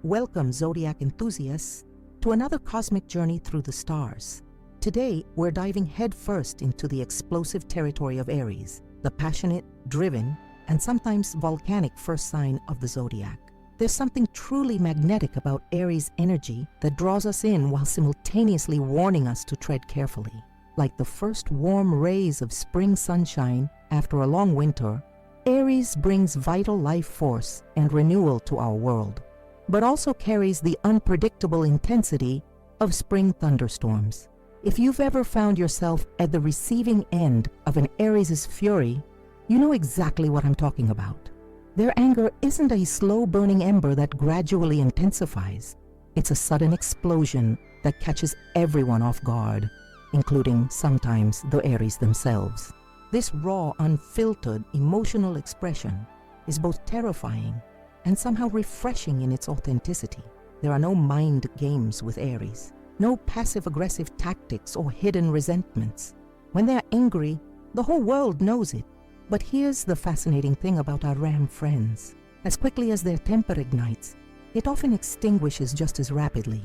Welcome, Zodiac enthusiasts, to another cosmic journey through the stars. Today, we're diving headfirst into the explosive territory of Aries, the passionate, driven, and sometimes volcanic first sign of the zodiac. There's something truly magnetic about Aries' energy that draws us in while simultaneously warning us to tread carefully. Like the first warm rays of spring sunshine after a long winter, Aries brings vital life force and renewal to our world, but also carries the unpredictable intensity of spring thunderstorms. If you've ever found yourself at the receiving end of an Aries' fury, you know exactly what I'm talking about. Their anger isn't a slow-burning ember that gradually intensifies. It's a sudden explosion that catches everyone off guard, including sometimes the Aries themselves. This raw, unfiltered emotional expression is both terrifying and somehow refreshing in its authenticity. There are no mind games with Aries, no passive-aggressive tactics or hidden resentments. When they are angry, the whole world knows it. But here's the fascinating thing about our ram friends. As quickly as their temper ignites, it often extinguishes just as rapidly.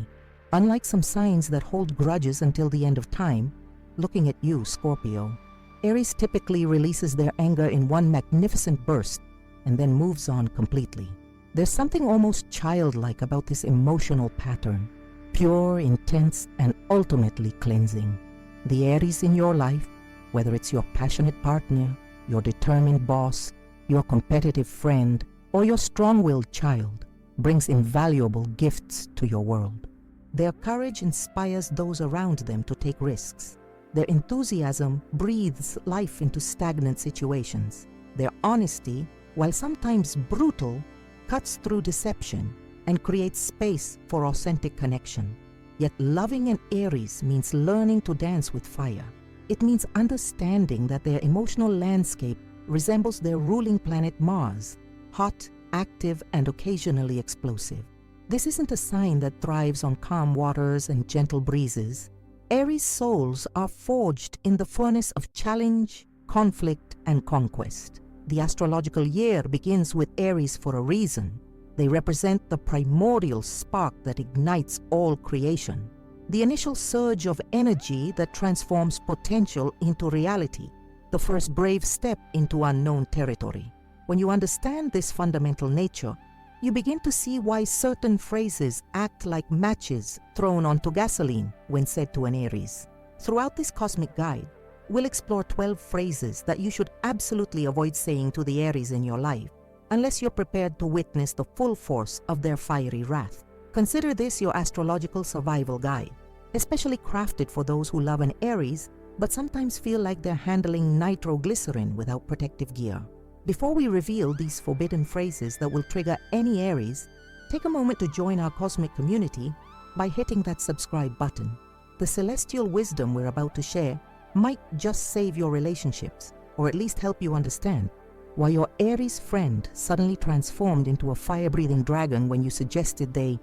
Unlike some signs that hold grudges until the end of time, looking at you, Scorpio, Aries typically releases their anger in one magnificent burst and then moves on completely. There's something almost childlike about this emotional pattern, pure, intense, and ultimately cleansing. The Aries in your life, whether it's your passionate partner, your determined boss, your competitive friend, or your strong-willed child, brings invaluable gifts to your world. Their courage inspires those around them to take risks. Their enthusiasm breathes life into stagnant situations. Their honesty, while sometimes brutal, cuts through deception and creates space for authentic connection. Yet loving an Aries means learning to dance with fire. It means understanding that their emotional landscape resembles their ruling planet Mars, hot, active, and occasionally explosive. This isn't a sign that thrives on calm waters and gentle breezes. Aries souls are forged in the furnace of challenge, conflict, and conquest. The astrological year begins with Aries for a reason. They represent the primordial spark that ignites all creation, the initial surge of energy that transforms potential into reality, the first brave step into unknown territory. When you understand this fundamental nature, you begin to see why certain phrases act like matches thrown onto gasoline when said to an Aries. Throughout this cosmic guide, we'll explore 12 phrases that you should absolutely avoid saying to the Aries in your life, unless you're prepared to witness the full force of their fiery wrath. Consider this your astrological survival guide, especially crafted for those who love an Aries but sometimes feel like they're handling nitroglycerin without protective gear. Before we reveal these forbidden phrases that will trigger any Aries, take a moment to join our cosmic community by hitting that subscribe button. The celestial wisdom we're about to share might just save your relationships, or at least help you understand why your Aries friend suddenly transformed into a fire-breathing dragon when you suggested they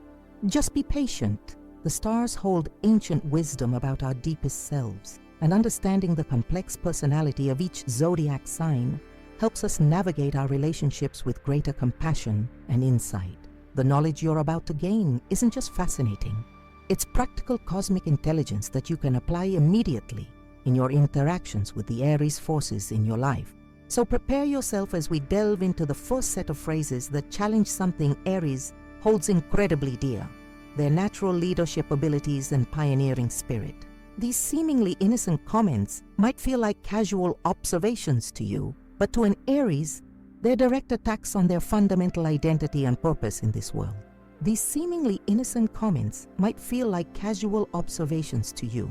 just be patient. The stars hold ancient wisdom about our deepest selves, and understanding the complex personality of each zodiac sign helps us navigate our relationships with greater compassion and insight. The knowledge you're about to gain isn't just fascinating. It's practical cosmic intelligence that you can apply immediately in your interactions with the Aries forces in your life. So prepare yourself as we delve into the first set of phrases that challenge something Aries holds incredibly dear: their natural leadership abilities and pioneering spirit. These seemingly innocent comments might feel like casual observations to you, but to an Aries, they're direct attacks on their fundamental identity and purpose in this world. These seemingly innocent comments might feel like casual observations to you,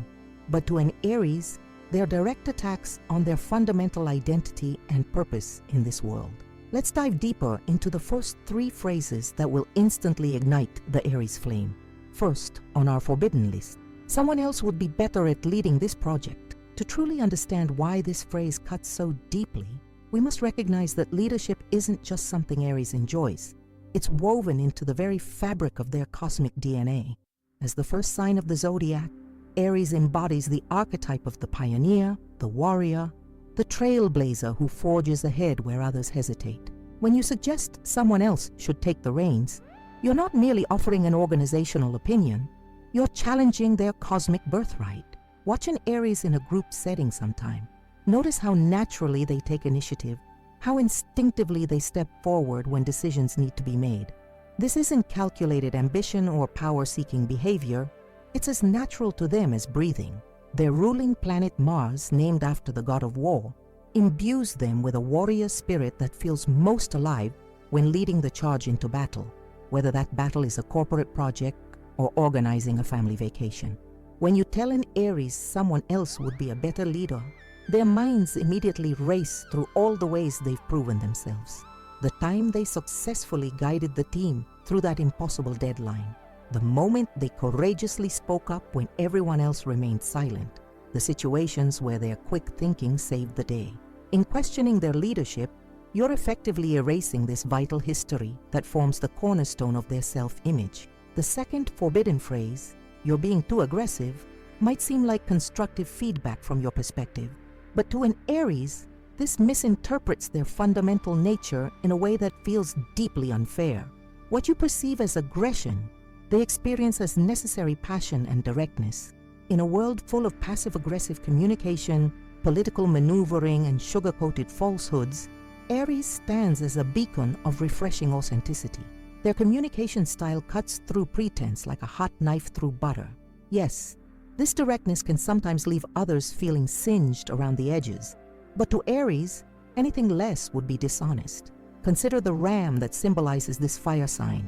but to an Aries, they're direct attacks on their fundamental identity and purpose in this world. Let's dive deeper into the first 3 phrases that will instantly ignite the Aries flame. First, on our forbidden list, someone else would be better at leading this project. To truly understand why this phrase cuts so deeply, we must recognize that leadership isn't just something Aries enjoys. It's woven into the very fabric of their cosmic DNA. As the first sign of the zodiac, Aries embodies the archetype of the pioneer, the warrior, the trailblazer who forges ahead where others hesitate. When you suggest someone else should take the reins, You're not merely offering an organizational opinion, you're challenging their cosmic birthright. Watch an Aries in a group setting sometime. Notice how naturally they take initiative, how instinctively they step forward when decisions need to be made. This isn't calculated ambition or power-seeking behavior. It's as natural to them as breathing. Their ruling planet Mars, named after the god of war, imbues them with a warrior spirit that feels most alive when leading the charge into battle, whether that battle is a corporate project or organizing a family vacation. When you tell an Aries someone else would be a better leader, their minds immediately race through all the ways they've proven themselves. The time they successfully guided the team through that impossible deadline, the moment they courageously spoke up when everyone else remained silent, the situations where their quick thinking saved the day. In questioning their leadership, you're effectively erasing this vital history that forms the cornerstone of their self-image. The second forbidden phrase, "you're being too aggressive," might seem like constructive feedback from your perspective, but to an Aries, this misinterprets their fundamental nature in a way that feels deeply unfair. What you perceive as aggression, they experience as necessary passion and directness. In a world full of passive-aggressive communication, political maneuvering, and sugar-coated falsehoods, Aries stands as a beacon of refreshing authenticity. Their communication style cuts through pretense like a hot knife through butter. Yes, this directness can sometimes leave others feeling singed around the edges, but to Aries, anything less would be dishonest. Consider the ram that symbolizes this fire sign.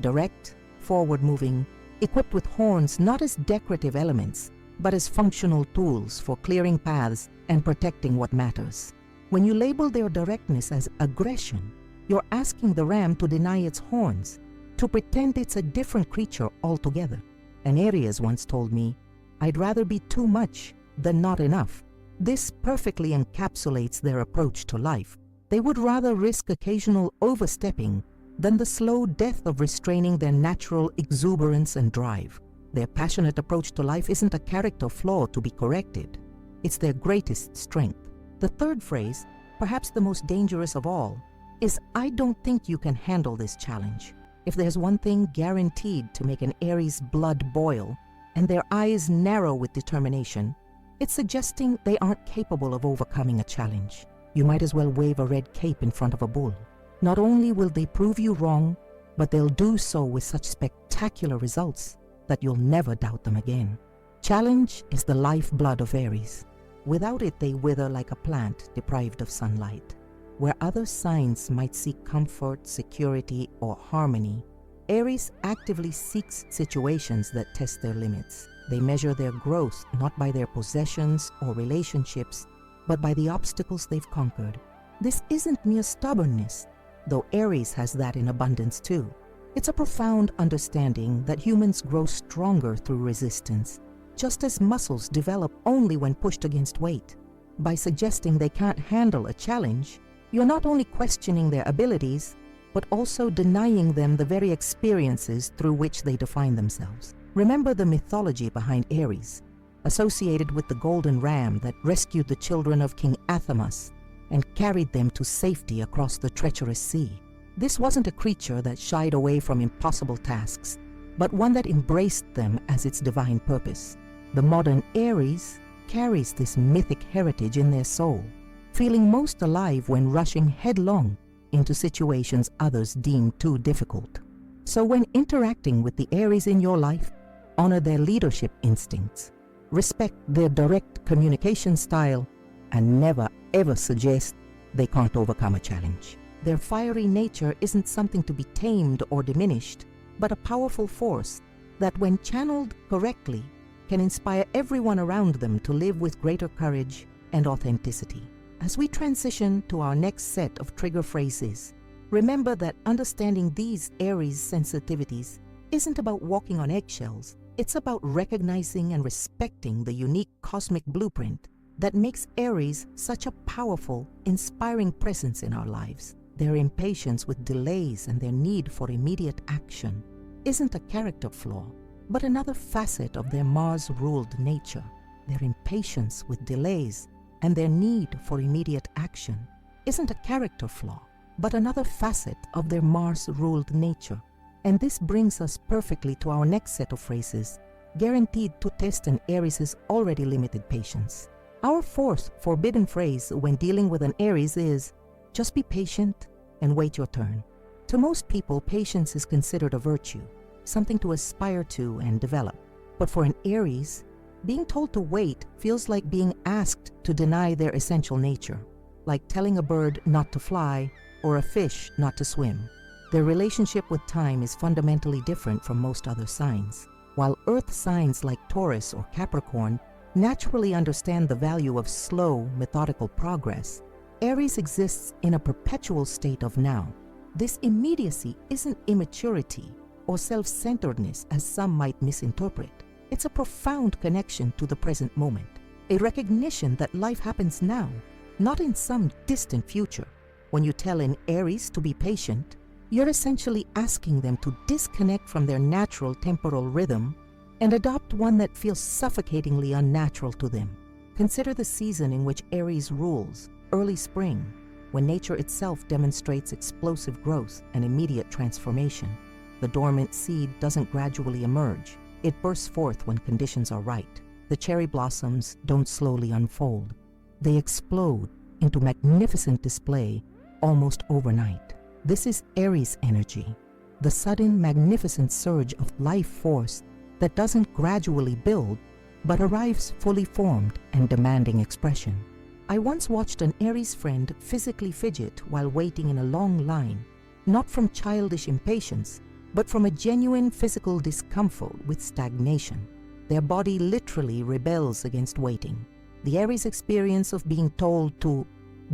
Direct, forward-moving, equipped with horns not as decorative elements, but as functional tools for clearing paths and protecting what matters. When you label their directness as aggression, you're asking the ram to deny its horns, to pretend it's a different creature altogether. An Aries once told me, "I'd rather be too much than not enough." This perfectly encapsulates their approach to life. They would rather risk occasional overstepping than the slow death of restraining their natural exuberance and drive. Their passionate approach to life isn't a character flaw to be corrected. It's their greatest strength. The third phrase, perhaps the most dangerous of all, is "I don't think you can handle this challenge." If there's one thing guaranteed to make an Aries' blood boil and their eyes narrow with determination, it's suggesting they aren't capable of overcoming a challenge. You might as well wave a red cape in front of a bull. Not only will they prove you wrong, but they'll do so with such spectacular results that you'll never doubt them again. Challenge is the lifeblood of Aries. Without it, they wither like a plant deprived of sunlight. Where other signs might seek comfort, security, or harmony, Aries actively seeks situations that test their limits. They measure their growth not by their possessions or relationships, but by the obstacles they've conquered. This isn't mere stubbornness, though Aries has that in abundance too. It's a profound understanding that humans grow stronger through resistance, just as muscles develop only when pushed against weight. By suggesting they can't handle a challenge, you're not only questioning their abilities, but also denying them the very experiences through which they define themselves. Remember the mythology behind Aries, associated with the golden ram that rescued the children of King Athamas and carried them to safety across the treacherous sea. This wasn't a creature that shied away from impossible tasks, but one that embraced them as its divine purpose. The modern Aries carries this mythic heritage in their soul, feeling most alive when rushing headlong into situations others deem too difficult. So when interacting with the Aries in your life, honor their leadership instincts, respect their direct communication style, and never ever suggest they can't overcome a challenge. Their fiery nature isn't something to be tamed or diminished, but a powerful force that, when channeled correctly, can inspire everyone around them to live with greater courage and authenticity. As we transition to our next set of trigger phrases, remember that understanding these Aries sensitivities isn't about walking on eggshells. It's about recognizing and respecting the unique cosmic blueprint that makes Aries such a powerful, inspiring presence in our lives. Their impatience with delays and their need for immediate action isn't a character flaw, but another facet of their Mars-ruled nature. Their impatience with delays and their need for immediate action isn't a character flaw, but another facet of their Mars-ruled nature. And this brings us perfectly to our next set of phrases, guaranteed to test an Aries' already limited patience. Our fourth forbidden phrase when dealing with an Aries is, just be patient and wait your turn. To most people, patience is considered a virtue, something to aspire to and develop. But for an Aries, being told to wait feels like being asked to deny their essential nature, like telling a bird not to fly or a fish not to swim. Their relationship with time is fundamentally different from most other signs. While Earth signs like Taurus or Capricorn naturally understand the value of slow, methodical progress, Aries exists in a perpetual state of now. This immediacy isn't immaturity or self-centeredness as some might misinterpret. It's a profound connection to the present moment, a recognition that life happens now, not in some distant future. When you tell an Aries to be patient, you're essentially asking them to disconnect from their natural temporal rhythm and adopt one that feels suffocatingly unnatural to them. Consider the season in which Aries rules, early spring, when nature itself demonstrates explosive growth and immediate transformation. The dormant seed doesn't gradually emerge. It bursts forth when conditions are right. The cherry blossoms don't slowly unfold. They explode into magnificent display almost overnight. This is Aries energy, the sudden magnificent surge of life force that doesn't gradually build, but arrives fully formed and demanding expression. I once watched an Aries friend physically fidget while waiting in a long line, not from childish impatience, but from a genuine physical discomfort with stagnation. Their body literally rebels against waiting. The Aries experience of being told to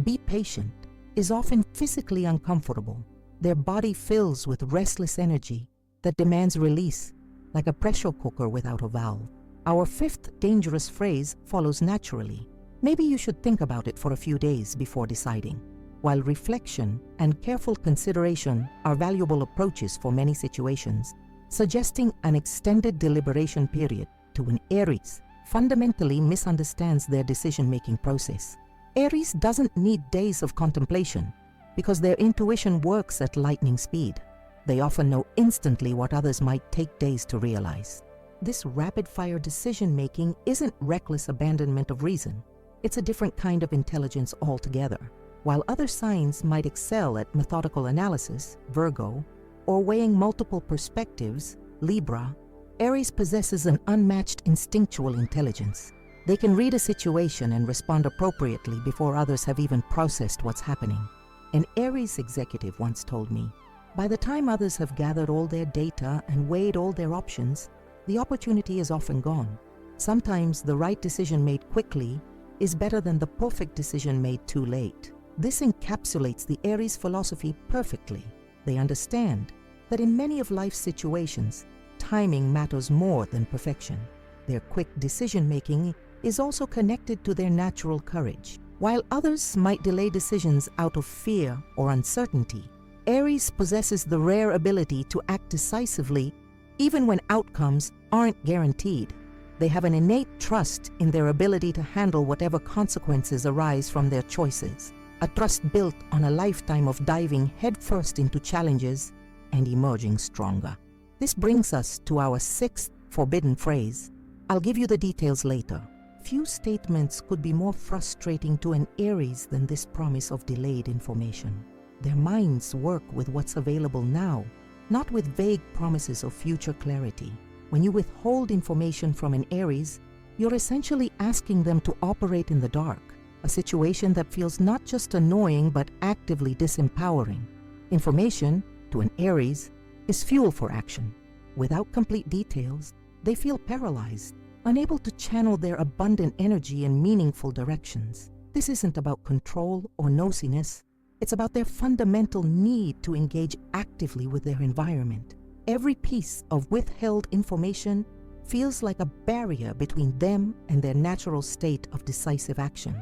be patient is often physically uncomfortable. Their body fills with restless energy that demands release, like a pressure cooker without a valve. Our fifth dangerous phrase follows naturally. Maybe you should think about it for a few days before deciding. While reflection and careful consideration are valuable approaches for many situations, suggesting an extended deliberation period to an Aries fundamentally misunderstands their decision-making process. Aries doesn't need days of contemplation because their intuition works at lightning speed. They often know instantly what others might take days to realize. This rapid-fire decision-making isn't reckless abandonment of reason. It's a different kind of intelligence altogether. While other signs might excel at methodical analysis, Virgo, or weighing multiple perspectives, Libra, Aries possesses an unmatched instinctual intelligence. They can read a situation and respond appropriately before others have even processed what's happening. An Aries executive once told me, by the time others have gathered all their data and weighed all their options, the opportunity is often gone. Sometimes the right decision made quickly is better than the perfect decision made too late. This encapsulates the Aries philosophy perfectly. They understand that in many of life's situations, timing matters more than perfection. Their quick decision-making is also connected to their natural courage. While others might delay decisions out of fear or uncertainty, Aries possesses the rare ability to act decisively even when outcomes aren't guaranteed. They have an innate trust in their ability to handle whatever consequences arise from their choices. A trust built on a lifetime of diving headfirst into challenges and emerging stronger. This brings us to our sixth forbidden phrase. I'll give you the details later. Few statements could be more frustrating to an Aries than this promise of delayed information. Their minds work with what's available now, not with vague promises of future clarity. When you withhold information from an Aries, you're essentially asking them to operate in the dark, a situation that feels not just annoying but actively disempowering. Information, to an Aries, is fuel for action. Without complete details, they feel paralyzed, unable to channel their abundant energy in meaningful directions. This isn't about control or nosiness. It's about their fundamental need to engage actively with their environment. Every piece of withheld information feels like a barrier between them and their natural state of decisive action.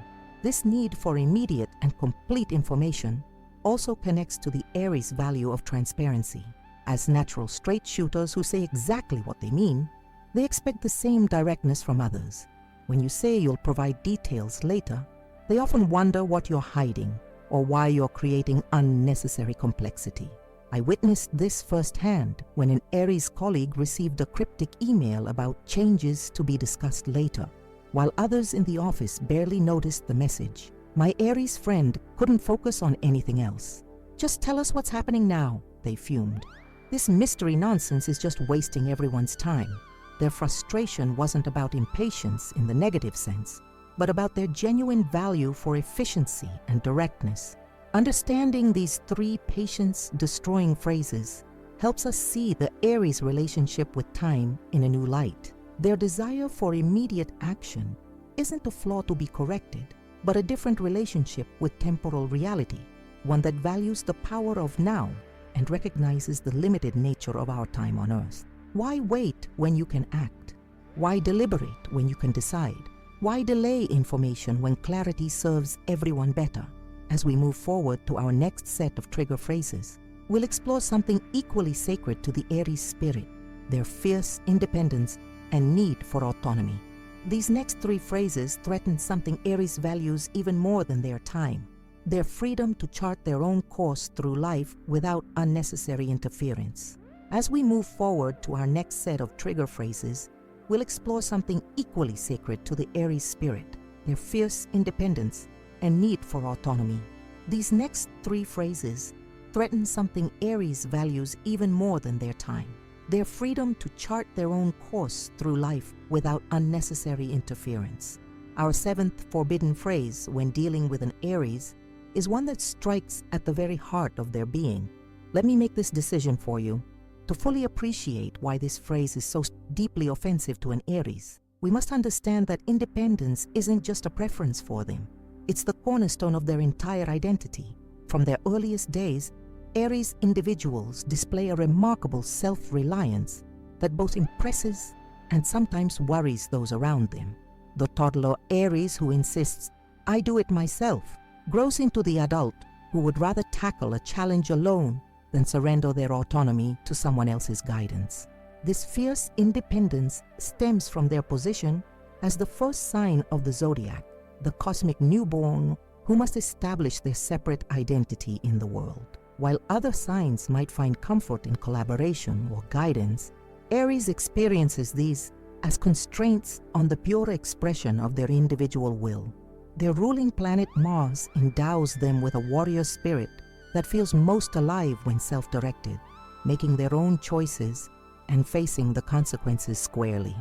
This need for immediate and complete information also connects to the Aries value of transparency. As natural straight shooters who say exactly what they mean, they expect the same directness from others. When you say you'll provide details later, they often wonder what you're hiding or why you're creating unnecessary complexity. I witnessed this firsthand when an Aries colleague received a cryptic email about changes to be discussed later, while others in the office barely noticed the message. My Aries friend couldn't focus on anything else. "Just tell us what's happening now," they fumed. This mystery nonsense is just wasting everyone's time. Their frustration wasn't about impatience in the negative sense, but about their genuine value for efficiency and directness. Understanding these three patience-destroying phrases helps us see the Aries' relationship with time in a new light. Their desire for immediate action isn't a flaw to be corrected, but a different relationship with temporal reality, one that values the power of now and recognizes the limited nature of our time on Earth. Why wait when you can act? Why deliberate when you can decide? Why delay information when clarity serves everyone better? As we move forward to our next set of trigger phrases, we'll explore something equally sacred to the Aries spirit, their fierce independence and need for autonomy. These next three phrases threaten something Aries values even more than their time: their freedom to chart their own course through life without unnecessary interference. As we move forward to our next set of trigger phrases, we'll explore something equally sacred to the Aries spirit, their fierce independence and need for autonomy. These next three phrases threaten something Aries values even more than their time: their freedom to chart their own course through life without unnecessary interference. Our seventh forbidden phrase when dealing with an Aries is one that strikes at the very heart of their being. Let me make this decision for you. To fully appreciate why this phrase is so deeply offensive to an Aries, we must understand that independence isn't just a preference for them. It's the cornerstone of their entire identity. From their earliest days, Aries individuals display a remarkable self-reliance that both impresses and sometimes worries those around them. The toddler Aries who insists, "I do it myself," grows into the adult who would rather tackle a challenge alone than surrender their autonomy to someone else's guidance. This fierce independence stems from their position as the first sign of the zodiac, the cosmic newborn who must establish their separate identity in the world. While other signs might find comfort in collaboration or guidance, Aries experiences these as constraints on the pure expression of their individual will. Their ruling planet Mars endows them with a warrior spirit that feels most alive when self-directed, making their own choices and facing the consequences squarely.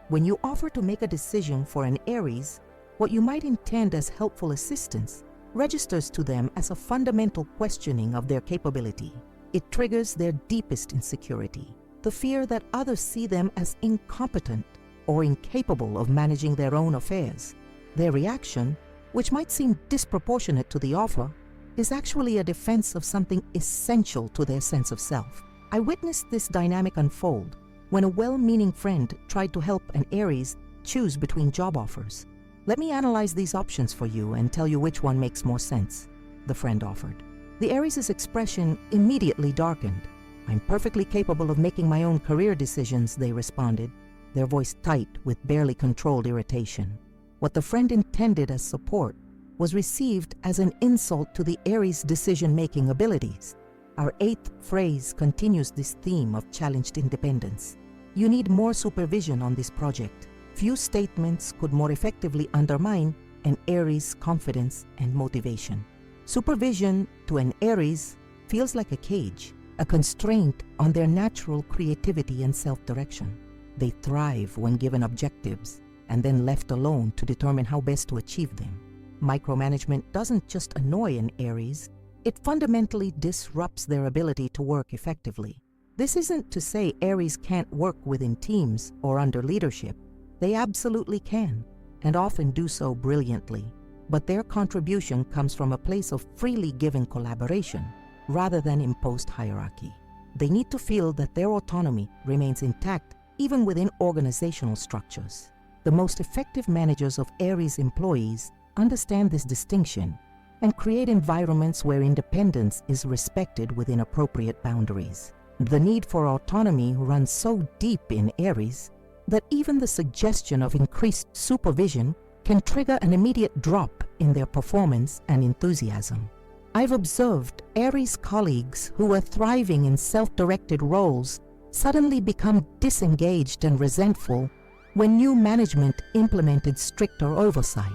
When you offer to make a decision for an Aries, what you might intend as helpful assistance registers to them as a fundamental questioning of their capability. It triggers their deepest insecurity, the fear that others see them as incompetent or incapable of managing their own affairs. Their reaction, which might seem disproportionate to the offer, is actually a defense of something essential to their sense of self. I witnessed this dynamic unfold when a well-meaning friend tried to help an Aries choose between job offers. "Let me analyze these options for you and tell you which one makes more sense," the friend offered. The Aries' expression immediately darkened. "I'm perfectly capable of making my own career decisions," they responded, their voice tight with barely controlled irritation. What the friend intended as support was received as an insult to the Aries' decision-making abilities. Our eighth phrase continues this theme of challenged independence. "You need more supervision on this project." Few statements could more effectively undermine an Aries' confidence and motivation. Supervision to an Aries feels like a cage, a constraint on their natural creativity and self-direction. They thrive when given objectives and then left alone to determine how best to achieve them. Micromanagement doesn't just annoy an Aries, it fundamentally disrupts their ability to work effectively. This isn't to say Aries can't work within teams or under leadership. They absolutely can, and often do so brilliantly. But their contribution comes from a place of freely given collaboration, rather than imposed hierarchy. They need to feel that their autonomy remains intact even within organizational structures. The most effective managers of Aries employees understand this distinction and create environments where independence is respected within appropriate boundaries. The need for autonomy runs so deep in Aries that even the suggestion of increased supervision can trigger an immediate drop in their performance and enthusiasm. I've observed Aries colleagues who were thriving in self-directed roles suddenly become disengaged and resentful when new management implemented stricter oversight.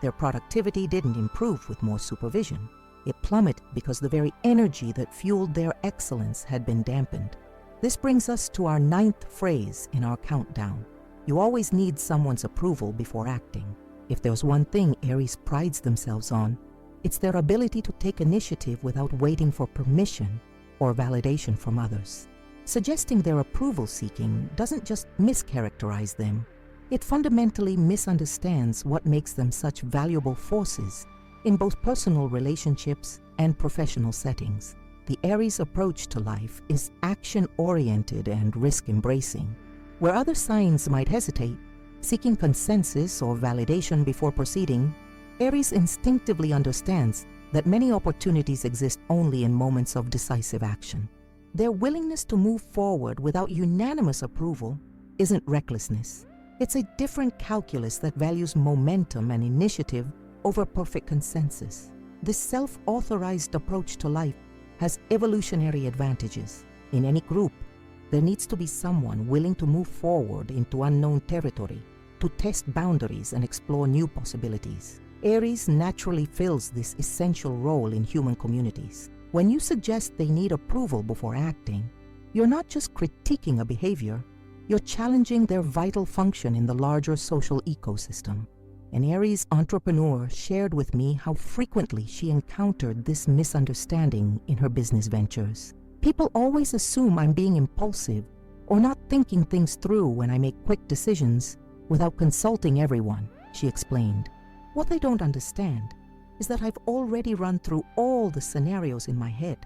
Their productivity didn't improve with more supervision. It plummeted because the very energy that fueled their excellence had been dampened. This brings us to our 9th phrase in our countdown. You always need someone's approval before acting. If there's one thing Aries prides themselves on, it's their ability to take initiative without waiting for permission or validation from others. Suggesting their approval seeking doesn't just mischaracterize them, it fundamentally misunderstands what makes them such valuable forces in both personal relationships and professional settings. The Aries approach to life is action-oriented and risk-embracing. Where other signs might hesitate, seeking consensus or validation before proceeding, Aries instinctively understands that many opportunities exist only in moments of decisive action. Their willingness to move forward without unanimous approval isn't recklessness. It's a different calculus that values momentum and initiative over perfect consensus. This self-authorized approach to life has evolutionary advantages. In any group, there needs to be someone willing to move forward into unknown territory, to test boundaries and explore new possibilities. Aries naturally fills this essential role in human communities. When you suggest they need approval before acting, you're not just critiquing a behavior, you're challenging their vital function in the larger social ecosystem. An Aries entrepreneur shared with me how frequently she encountered this misunderstanding in her business ventures. People always assume I'm being impulsive or not thinking things through when I make quick decisions without consulting everyone, she explained. What they don't understand is that I've already run through all the scenarios in my head.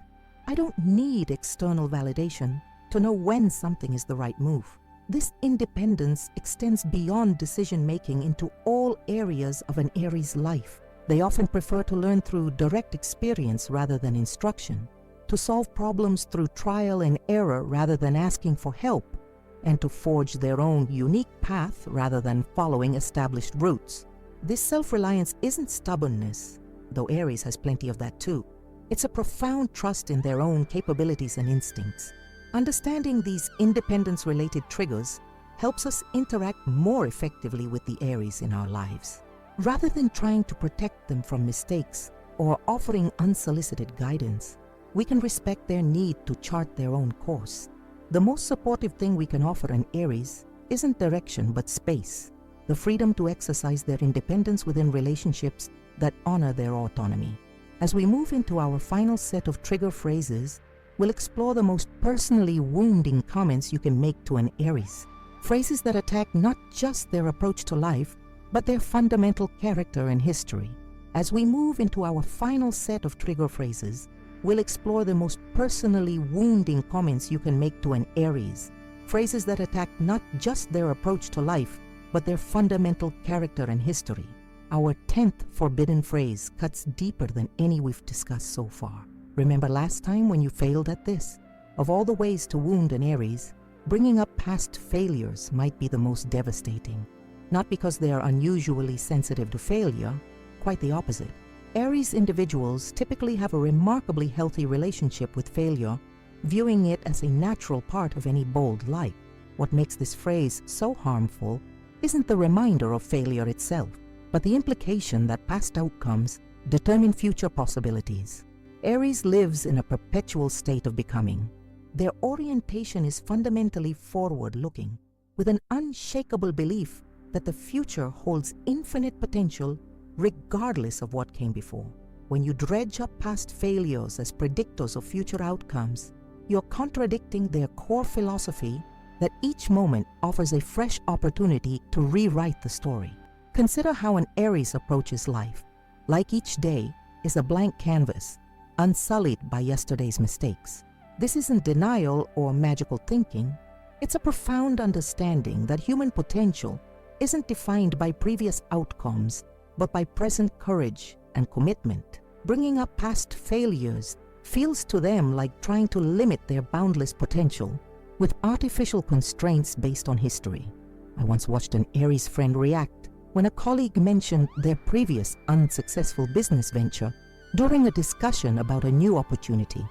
I don't need external validation to know when something is the right move. This independence extends beyond decision-making into all areas of an Aries life. They often prefer to learn through direct experience rather than instruction, to solve problems through trial and error rather than asking for help, and to forge their own unique path rather than following established routes. This self-reliance isn't stubbornness, though Aries has plenty of that too. It's a profound trust in their own capabilities and instincts. Understanding these independence-related triggers helps us interact more effectively with the Aries in our lives. Rather than trying to protect them from mistakes or offering unsolicited guidance, we can respect their need to chart their own course. The most supportive thing we can offer an Aries isn't direction but space, the freedom to exercise their independence within relationships that honor their autonomy. As we move into our final set of trigger phrases, we'll explore the most personally wounding comments you can make to an Aries. Phrases that attack not just their approach to life, but their fundamental character and history. As we move into our final set of trigger phrases, we'll explore the most personally wounding comments you can make to an Aries. Phrases that attack not just their approach to life, but their fundamental character and history. Our 10th forbidden phrase cuts deeper than any we've discussed so far. Remember last time when you failed at this? Of all the ways to wound an Aries, bringing up past failures might be the most devastating. Not because they are unusually sensitive to failure, quite the opposite. Aries individuals typically have a remarkably healthy relationship with failure, viewing it as a natural part of any bold life. What makes this phrase so harmful isn't the reminder of failure itself, but the implication that past outcomes determine future possibilities. Aries lives in a perpetual state of becoming. Their orientation is fundamentally forward-looking, with an unshakable belief that the future holds infinite potential regardless of what came before. When you dredge up past failures as predictors of future outcomes, you're contradicting their core philosophy that each moment offers a fresh opportunity to rewrite the story. Consider how an Aries approaches life. Like each day is a blank canvas, unsullied by yesterday's mistakes. This isn't denial or magical thinking. It's a profound understanding that human potential isn't defined by previous outcomes, but by present courage and commitment. Bringing up past failures feels to them like trying to limit their boundless potential with artificial constraints based on history. I once watched an Aries friend react when a colleague mentioned their previous unsuccessful business venture During a discussion about a new opportunity,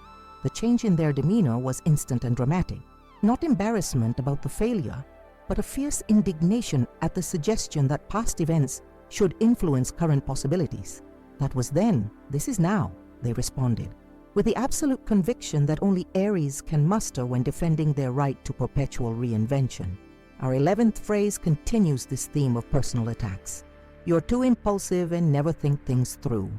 the change in their demeanor was instant and dramatic. Not embarrassment about the failure, but a fierce indignation at the suggestion that past events should influence current possibilities. That was then, this is now, they responded, with the absolute conviction that only Aries can muster when defending their right to perpetual reinvention. Our 11th phrase continues this theme of personal attacks. You're too impulsive and never think things through.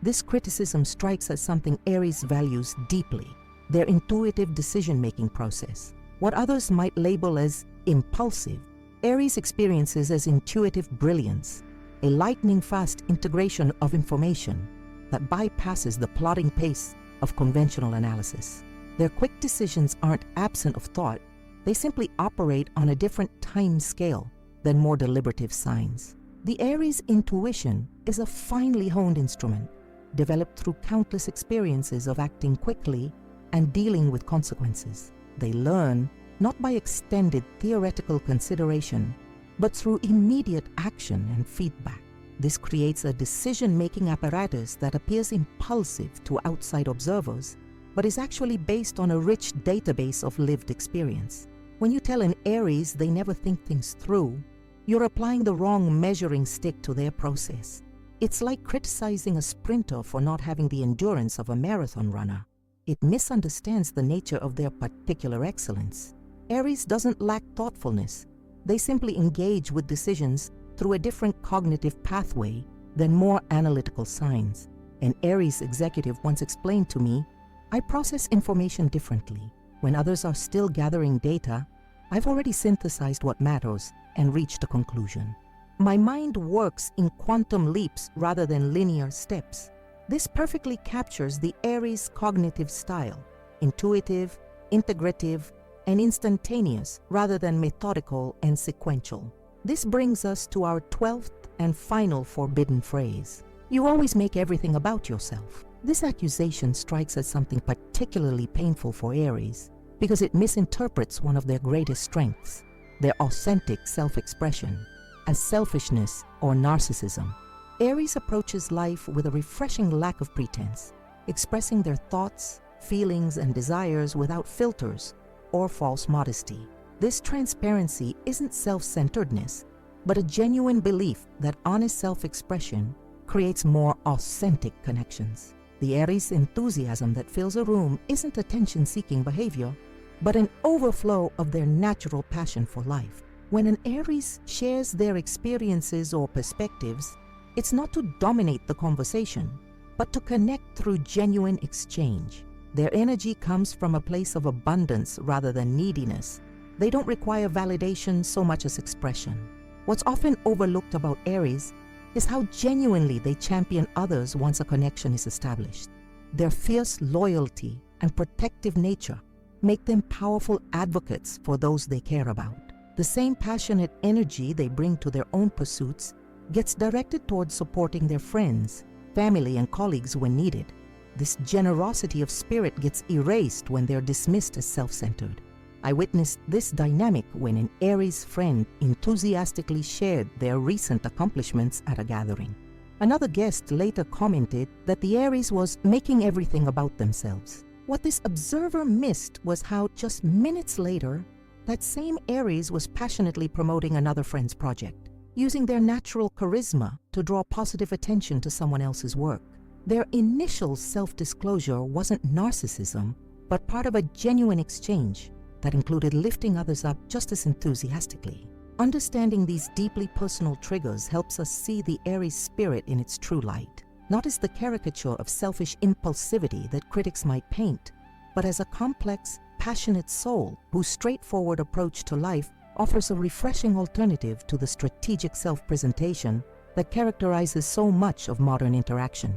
This criticism strikes at something Aries values deeply, their intuitive decision-making process. What others might label as impulsive, Aries experiences as intuitive brilliance, a lightning-fast integration of information that bypasses the plodding pace of conventional analysis. Their quick decisions aren't absent of thought, they simply operate on a different time scale than more deliberative signs. The Aries intuition is a finely honed instrument, developed through countless experiences of acting quickly and dealing with consequences. They learn not by extended theoretical consideration, but through immediate action and feedback. This creates a decision-making apparatus that appears impulsive to outside observers, but is actually based on a rich database of lived experience. When you tell an Aries they never think things through, you're applying the wrong measuring stick to their process. It's like criticizing a sprinter for not having the endurance of a marathon runner. It misunderstands the nature of their particular excellence. Aries doesn't lack thoughtfulness. They simply engage with decisions through a different cognitive pathway than more analytical signs. An Aries executive once explained to me, I process information differently. When others are still gathering data, I've already synthesized what matters and reached a conclusion. My mind works in quantum leaps rather than linear steps. This perfectly captures the Aries cognitive style, intuitive, integrative, and instantaneous rather than methodical and sequential. This brings us to our 12th and final forbidden phrase. You always make everything about yourself. This accusation strikes at something particularly painful for Aries because it misinterprets one of their greatest strengths, their authentic self-expression, as selfishness or narcissism. Aries approaches life with a refreshing lack of pretense, expressing their thoughts, feelings, and desires without filters or false modesty. This transparency isn't self-centeredness, but a genuine belief that honest self-expression creates more authentic connections. The Aries enthusiasm that fills a room isn't attention-seeking behavior, but an overflow of their natural passion for life. When an Aries shares their experiences or perspectives, it's not to dominate the conversation, but to connect through genuine exchange. Their energy comes from a place of abundance rather than neediness. They don't require validation so much as expression. What's often overlooked about Aries is how genuinely they champion others once a connection is established. Their fierce loyalty and protective nature make them powerful advocates for those they care about. The same passionate energy they bring to their own pursuits gets directed towards supporting their friends, family, and colleagues when needed. This generosity of spirit gets erased when they're dismissed as self-centered. I witnessed this dynamic when an Aries friend enthusiastically shared their recent accomplishments at a gathering. Another guest later commented that the Aries was making everything about themselves. What this observer missed was how just minutes later, that same Aries was passionately promoting another friend's project, using their natural charisma to draw positive attention to someone else's work. Their initial self-disclosure wasn't narcissism, but part of a genuine exchange that included lifting others up just as enthusiastically. Understanding these deeply personal triggers helps us see the Aries spirit in its true light, not as the caricature of selfish impulsivity that critics might paint, but as a complex, passionate soul whose straightforward approach to life offers a refreshing alternative to the strategic self-presentation that characterizes so much of modern interaction.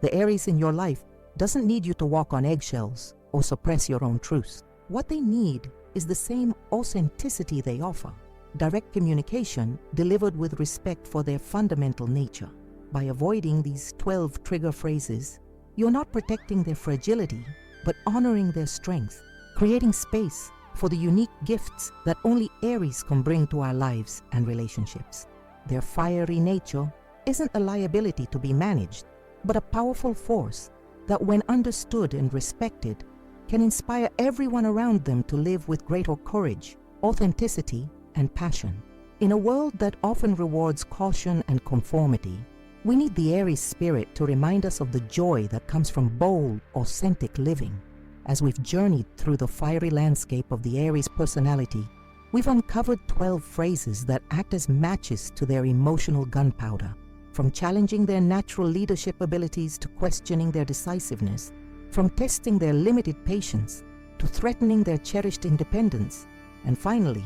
The Aries in your life doesn't need you to walk on eggshells or suppress your own truths. What they need is the same authenticity they offer, direct communication delivered with respect for their fundamental nature. By avoiding these 12 trigger phrases, you're not protecting their fragility, but honoring their strength, creating space for the unique gifts that only Aries can bring to our lives and relationships. Their fiery nature isn't a liability to be managed, but a powerful force that, when understood and respected, can inspire everyone around them to live with greater courage, authenticity, and passion. In a world that often rewards caution and conformity, we need the Aries spirit to remind us of the joy that comes from bold, authentic living. As we've journeyed through the fiery landscape of the Aries personality, we've uncovered 12 phrases that act as matches to their emotional gunpowder. From challenging their natural leadership abilities to questioning their decisiveness, from testing their limited patience to threatening their cherished independence, and finally,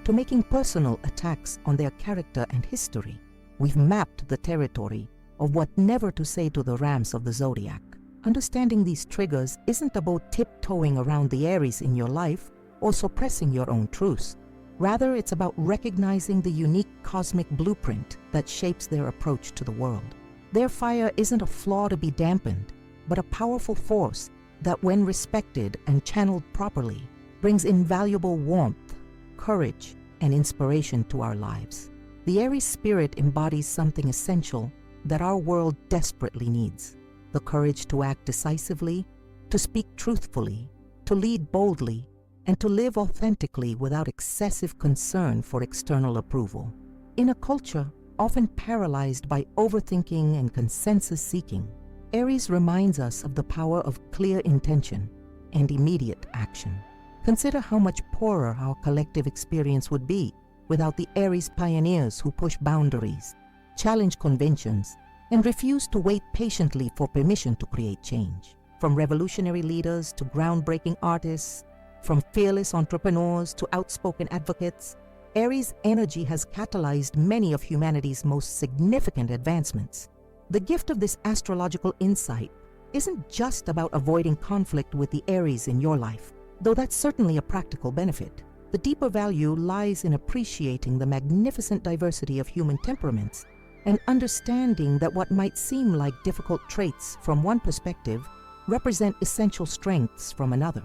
to making personal attacks on their character and history, we've mapped the territory of what never to say to the Rams of the Zodiac. Understanding these triggers isn't about tiptoeing around the Aries in your life or suppressing your own truths. Rather, it's about recognizing the unique cosmic blueprint that shapes their approach to the world. Their fire isn't a flaw to be dampened, but a powerful force that, when respected and channeled properly, brings invaluable warmth, courage, and inspiration to our lives. The Aries spirit embodies something essential that our world desperately needs: the courage to act decisively, to speak truthfully, to lead boldly, and to live authentically without excessive concern for external approval. In a culture often paralyzed by overthinking and consensus seeking, Aries reminds us of the power of clear intention and immediate action. Consider how much poorer our collective experience would be without the Aries pioneers who push boundaries, challenge conventions, and refuse to wait patiently for permission to create change. From revolutionary leaders to groundbreaking artists, from fearless entrepreneurs to outspoken advocates, Aries energy has catalyzed many of humanity's most significant advancements. The gift of this astrological insight isn't just about avoiding conflict with the Aries in your life, though that's certainly a practical benefit. The deeper value lies in appreciating the magnificent diversity of human temperaments and understanding that what might seem like difficult traits from one perspective represent essential strengths from another.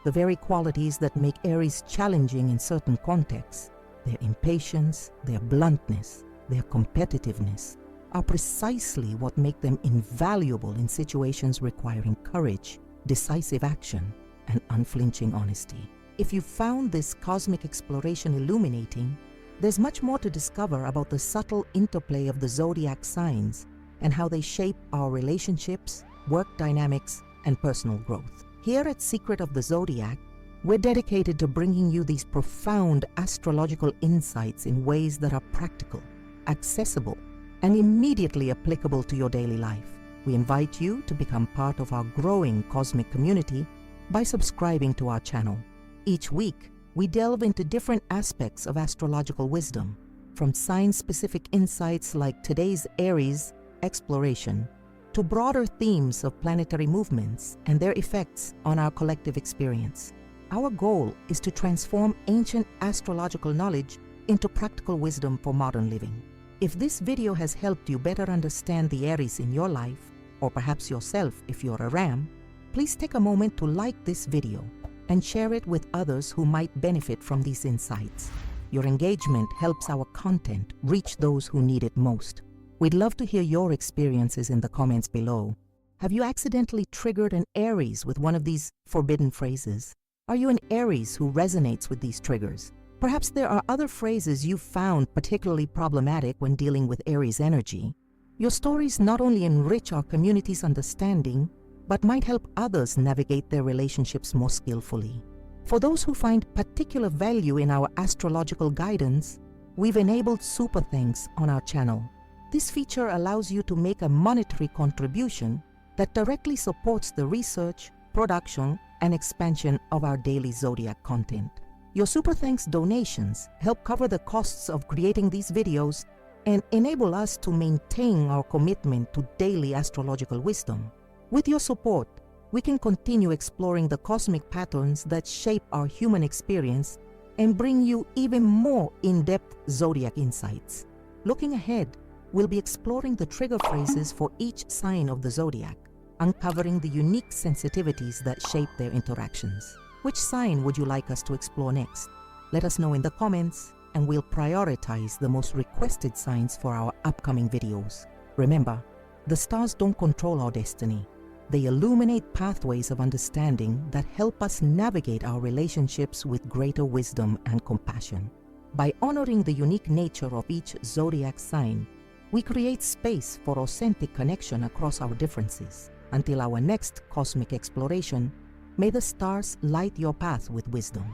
The very qualities that make Aries challenging in certain contexts, their impatience, their bluntness, their competitiveness, are precisely what make them invaluable in situations requiring courage, decisive action, and unflinching honesty. If you found this cosmic exploration illuminating, there's much more to discover about the subtle interplay of the zodiac signs and how they shape our relationships, work dynamics, and personal growth. Here at Secret of the Zodiac, we're dedicated to bringing you these profound astrological insights in ways that are practical, accessible, and immediately applicable to your daily life. We invite you to become part of our growing cosmic community by subscribing to our channel. Each week, we delve into different aspects of astrological wisdom, from sign-specific insights like today's Aries exploration, to broader themes of planetary movements and their effects on our collective experience. Our goal is to transform ancient astrological knowledge into practical wisdom for modern living. If this video has helped you better understand the Aries in your life, or perhaps yourself if you're a Ram, please take a moment to like this video and share it with others who might benefit from these insights. Your engagement helps our content reach those who need it most. We'd love to hear your experiences in the comments below. Have you accidentally triggered an Aries with one of these forbidden phrases? Are you an Aries who resonates with these triggers? Perhaps there are other phrases you found particularly problematic when dealing with Aries energy. Your stories not only enrich our community's understanding, but might help others navigate their relationships more skillfully. For those who find particular value in our astrological guidance, we've enabled Super Thanks on our channel. This feature allows you to make a monetary contribution that directly supports the research, production, and expansion of our daily zodiac content. Your Super Thanks donations help cover the costs of creating these videos and enable us to maintain our commitment to daily astrological wisdom. With your support, we can continue exploring the cosmic patterns that shape our human experience and bring you even more in-depth zodiac insights. Looking ahead, we'll be exploring the trigger phrases for each sign of the zodiac, uncovering the unique sensitivities that shape their interactions. Which sign would you like us to explore next? Let us know in the comments, and we'll prioritize the most requested signs for our upcoming videos. Remember, The stars don't control our destiny. They illuminate pathways of understanding that help us navigate our relationships with greater wisdom and compassion. By honoring the unique nature of each zodiac sign, we create space for authentic connection across our differences. Until our next cosmic exploration, may the stars light your path with wisdom.